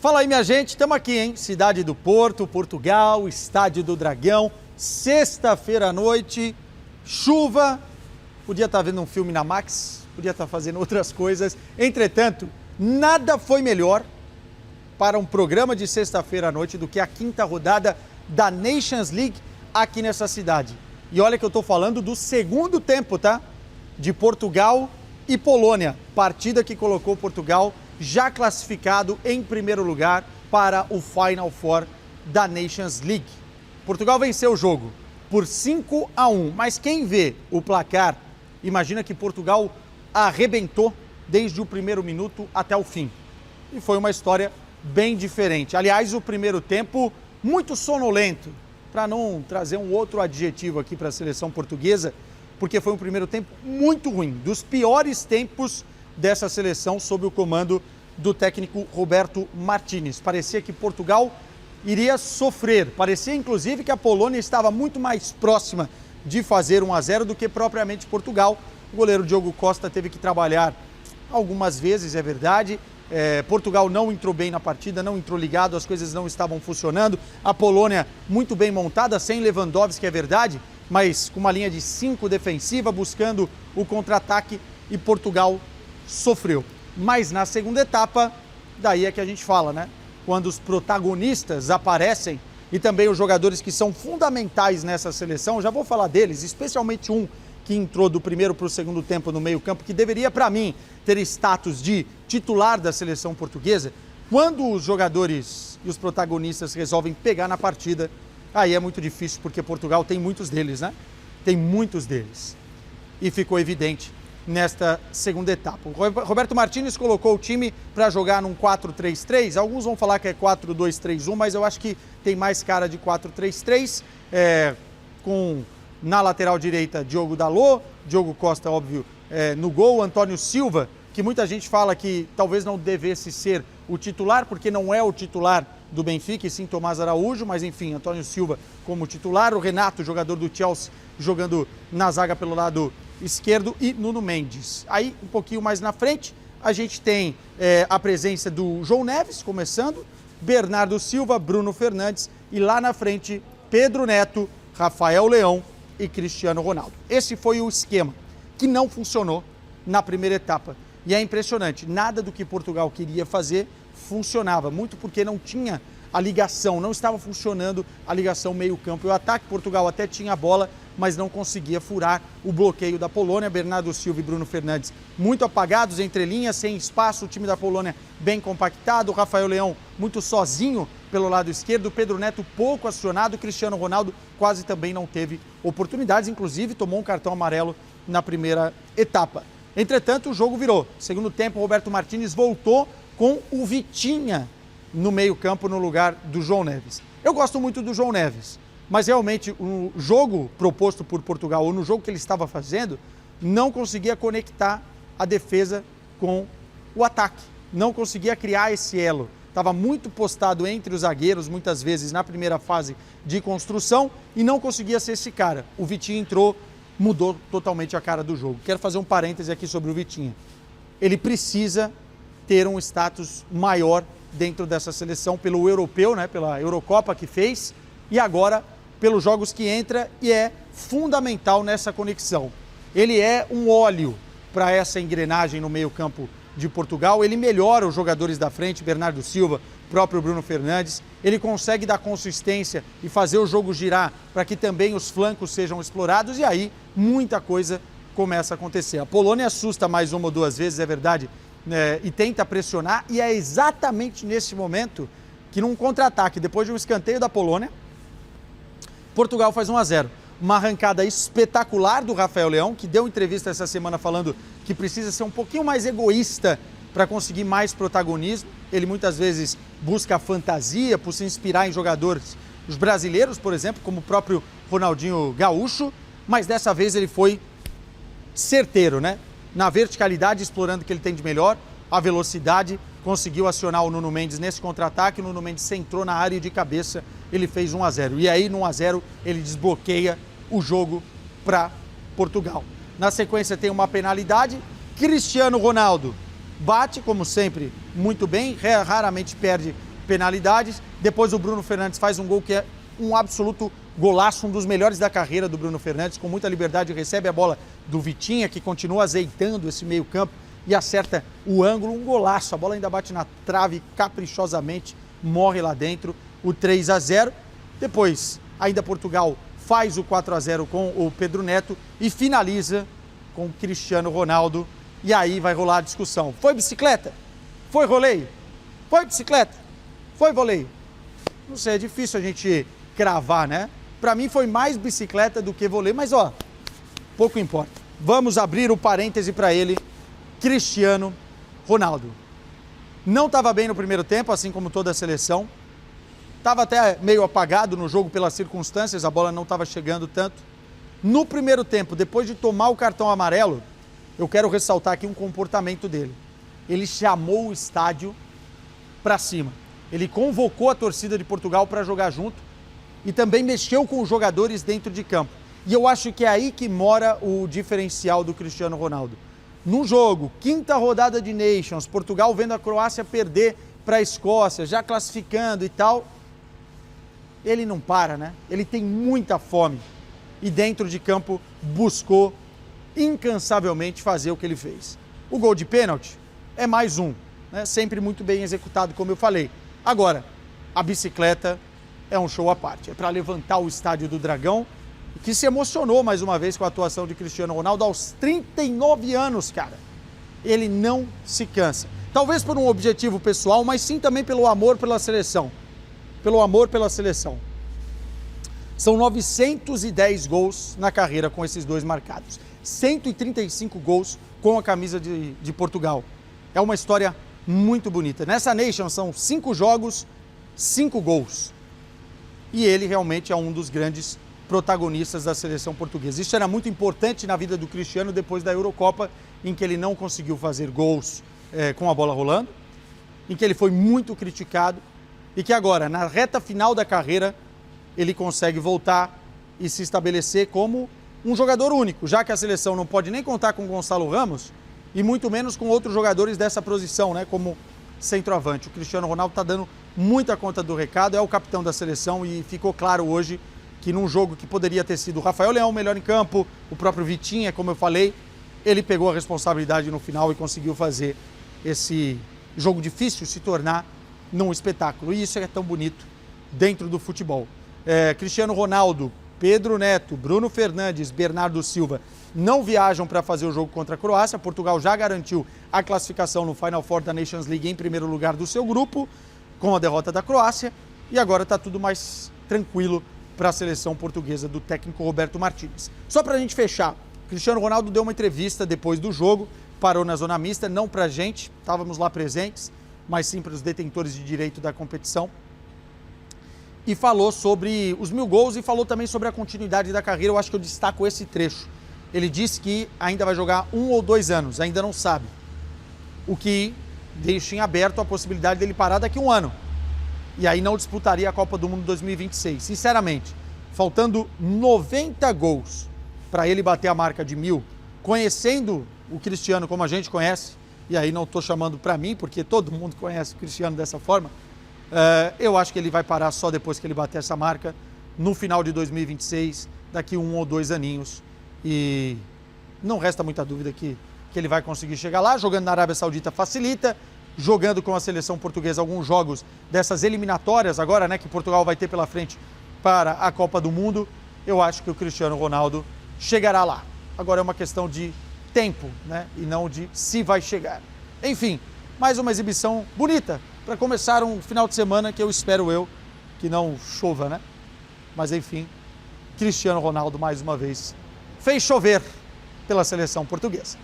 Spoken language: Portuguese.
Fala aí, minha gente, estamos aqui, hein? Cidade do Porto, Portugal, Estádio do Dragão, sexta-feira à noite, chuva, podia estar vendo um filme na Max, podia estar fazendo outras coisas. Entretanto, nada foi melhor para um programa de sexta-feira à noite do que a quinta rodada da Nations League aqui nessa cidade. E olha que eu estou falando do segundo tempo, tá? De Portugal e Polônia, partida que colocou Portugal já classificado em primeiro lugar para o Final Four da Nations League. Portugal venceu o jogo por 5-1, mas quem vê o placar, imagina que Portugal arrebentou desde o primeiro minuto até o fim. E foi uma história bem diferente. Aliás, o primeiro tempo muito sonolento, para não trazer um outro adjetivo aqui para a seleção portuguesa, porque foi um primeiro tempo muito ruim, dos piores tempos dessa seleção sob o comando do técnico Roberto Martínez. Parecia que Portugal iria sofrer, parecia inclusive que a Polônia estava muito mais próxima de fazer 1-0 do que propriamente Portugal. O goleiro Diogo Costa teve que trabalhar algumas vezes, é verdade. Portugal não entrou bem na partida, não entrou ligado, as coisas não estavam funcionando. A Polônia muito bem montada, sem Lewandowski, é verdade, mas com uma linha de 5 defensiva, buscando o contra-ataque, e Portugal sofreu. Mas na segunda etapa, daí é que a gente fala, né? Quando os protagonistas aparecem e também os jogadores que são fundamentais nessa seleção, já vou falar deles, especialmente um que entrou do primeiro para o segundo tempo no meio-campo, que deveria, para mim, ter status de titular da seleção portuguesa. Quando os jogadores e os protagonistas resolvem pegar na partida, aí é muito difícil, porque Portugal tem muitos deles, né? Tem muitos deles. E ficou evidente nesta segunda etapa. O Roberto Martínez colocou o time para jogar num 4-3-3. Alguns vão falar que é 4-2-3-1, mas eu acho que tem mais cara de 4-3-3, com na lateral direita Diogo Dalot, Diogo Costa, óbvio, no gol, Antônio Silva, que muita gente fala que talvez não devesse ser o titular, porque não é o titular do Benfica, e sim Tomás Araújo, mas enfim, Antônio Silva como titular, o Renato, jogador do Chelsea, jogando na zaga pelo lado esquerdo, e Nuno Mendes. Aí, um pouquinho mais na frente, a gente tem a presença do João Neves, começando, Bernardo Silva, Bruno Fernandes, e lá na frente, Pedro Neto, Rafael Leão e Cristiano Ronaldo. Esse foi o esquema que não funcionou na primeira etapa. E é impressionante, nada do que Portugal queria fazer funcionava, muito porque não tinha a ligação, não estava funcionando a ligação meio-campo e o ataque. Portugal até tinha a bola, mas não conseguia furar o bloqueio da Polônia. Bernardo Silva e Bruno Fernandes muito apagados, entre linhas, sem espaço, o time da Polônia bem compactado, o Rafael Leão muito sozinho pelo lado esquerdo, Pedro Neto pouco acionado, Cristiano Ronaldo quase também não teve oportunidades, inclusive tomou um cartão amarelo na primeira etapa. Entretanto, o jogo virou. Segundo tempo, Roberto Martínez voltou com o Vitinha no meio-campo no lugar do João Neves. Eu gosto muito do João Neves, mas realmente o jogo proposto por Portugal, ou no jogo que ele estava fazendo, não conseguia conectar a defesa com o ataque, não conseguia criar esse elo. Estava muito postado entre os zagueiros, muitas vezes na primeira fase de construção, e não conseguia ser esse cara. O Vitinha entrou, mudou totalmente a cara do jogo. Quero fazer um parêntese aqui sobre o Vitinha. Ele precisa ter um status maior dentro dessa seleção pelo europeu, né, pela Eurocopa que fez, e agora pelos jogos que entra, e é fundamental nessa conexão. Ele é um óleo para essa engrenagem no meio-campo de Portugal, ele melhora os jogadores da frente, Bernardo Silva, próprio Bruno Fernandes, ele consegue dar consistência e fazer o jogo girar para que também os flancos sejam explorados, e aí muita coisa começa a acontecer. A Polônia assusta mais uma ou duas vezes, é verdade, e tenta pressionar, e é exatamente nesse momento que num contra-ataque, depois de um escanteio da Polônia, Portugal faz 1-0. Uma arrancada espetacular do Rafael Leão, que deu entrevista essa semana falando que precisa ser um pouquinho mais egoísta para conseguir mais protagonismo. Ele muitas vezes busca a fantasia por se inspirar em jogadores, os brasileiros, por exemplo, como o próprio Ronaldinho Gaúcho, mas dessa vez ele foi certeiro, né? Na verticalidade, explorando o que ele tem de melhor, a velocidade, conseguiu acionar o Nuno Mendes nesse contra-ataque, o Nuno Mendes centrou na área e de cabeça ele fez 1-0. E aí, no 1-0, ele desbloqueia o jogo para Portugal. Na sequência tem uma penalidade, Cristiano Ronaldo bate, como sempre, muito bem, raramente perde penalidades. Depois o Bruno Fernandes faz um gol que é um absoluto golaço, um dos melhores da carreira do Bruno Fernandes, com muita liberdade, recebe a bola do Vitinha, que continua azeitando esse meio campo e acerta o ângulo, um golaço. A bola ainda bate na trave caprichosamente, morre lá dentro, o 3-0. Depois, ainda Portugal faz o 4-0 com o Pedro Neto e finaliza com o Cristiano Ronaldo. E aí vai rolar a discussão. Foi bicicleta? Foi voleio? Foi bicicleta? Foi voleio? Não sei, é difícil a gente cravar, né? Para mim foi mais bicicleta do que voleio, mas ó, pouco importa. Vamos abrir o parêntese para ele, Cristiano Ronaldo. Não estava bem no primeiro tempo, assim como toda a seleção. Estava até meio apagado no jogo pelas circunstâncias, a bola não estava chegando tanto. No primeiro tempo, depois de tomar o cartão amarelo, eu quero ressaltar aqui um comportamento dele. Ele chamou o estádio para cima. Ele convocou a torcida de Portugal para jogar junto e também mexeu com os jogadores dentro de campo. E eu acho que é aí que mora o diferencial do Cristiano Ronaldo. Num jogo, 5ª rodada de Nations, Portugal vendo a Croácia perder para a Escócia, já classificando e tal, ele não para, né? Ele tem muita fome e dentro de campo buscou incansavelmente fazer o que ele fez. O gol de pênalti é mais um, né? Sempre muito bem executado, como eu falei. Agora, a bicicleta é um show à parte, é para levantar o estádio do Dragão, que se emocionou mais uma vez com a atuação de Cristiano Ronaldo aos 39 anos, cara. Ele não se cansa. Talvez por um objetivo pessoal, mas sim também pelo amor pela seleção. Pelo amor pela seleção. São 910 gols na carreira com esses dois marcados. 135 gols com a camisa de Portugal. É uma história muito bonita. Nessa Nation são 5 jogos, 5 gols. E ele realmente é um dos grandes protagonistas da seleção portuguesa. Isso era muito importante na vida do Cristiano depois da Eurocopa, em que ele não conseguiu fazer gols com a bola rolando, em que ele foi muito criticado e que agora, na reta final da carreira, ele consegue voltar e se estabelecer como um jogador único, já que a seleção não pode nem contar com Gonçalo Ramos e muito menos com outros jogadores dessa posição, né, como centroavante. O Cristiano Ronaldo está dando muita conta do recado, é o capitão da seleção e ficou claro hoje que num jogo que poderia ter sido o Rafael Leão melhor em campo, o próprio Vitinha, como eu falei, ele pegou a responsabilidade no final e conseguiu fazer esse jogo difícil se tornar num espetáculo. E isso é tão bonito dentro do futebol. Cristiano Ronaldo, Pedro Neto, Bruno Fernandes, Bernardo Silva não viajam para fazer o jogo contra a Croácia. Portugal já garantiu a classificação no Final Four da Nations League em primeiro lugar do seu grupo, com a derrota da Croácia. E agora está tudo mais tranquilo para a seleção portuguesa do técnico Roberto Martínez. Só para a gente fechar, Cristiano Ronaldo deu uma entrevista depois do jogo, parou na zona mista, não para a gente, estávamos lá presentes, mas sim para os detentores de direito da competição. E falou sobre os 1000 gols e falou também sobre a continuidade da carreira. Eu acho que eu destaco esse trecho. Ele disse que ainda vai jogar 1 ou 2 anos, ainda não sabe. O que deixa em aberto a possibilidade dele parar daqui a 1 ano. E aí não disputaria a Copa do Mundo 2026. Sinceramente, faltando 90 gols para ele bater a marca de 1000, conhecendo o Cristiano como a gente conhece, e aí não estou chamando para mim, porque todo mundo conhece o Cristiano dessa forma, eu acho que ele vai parar só depois que ele bater essa marca, no final de 2026, daqui 1 ou 2 aninhos. E não resta muita dúvida que ele vai conseguir chegar lá. Jogando na Arábia Saudita facilita, jogando com a seleção portuguesa alguns jogos dessas eliminatórias agora, né, que Portugal vai ter pela frente para a Copa do Mundo. Eu acho que o Cristiano Ronaldo chegará lá. Agora é uma questão de tempo, né, e não de se vai chegar. Enfim, mais uma exibição bonita para começar um final de semana que eu espero que não chova, né? Mas enfim, Cristiano Ronaldo mais uma vez fez chover pela seleção portuguesa.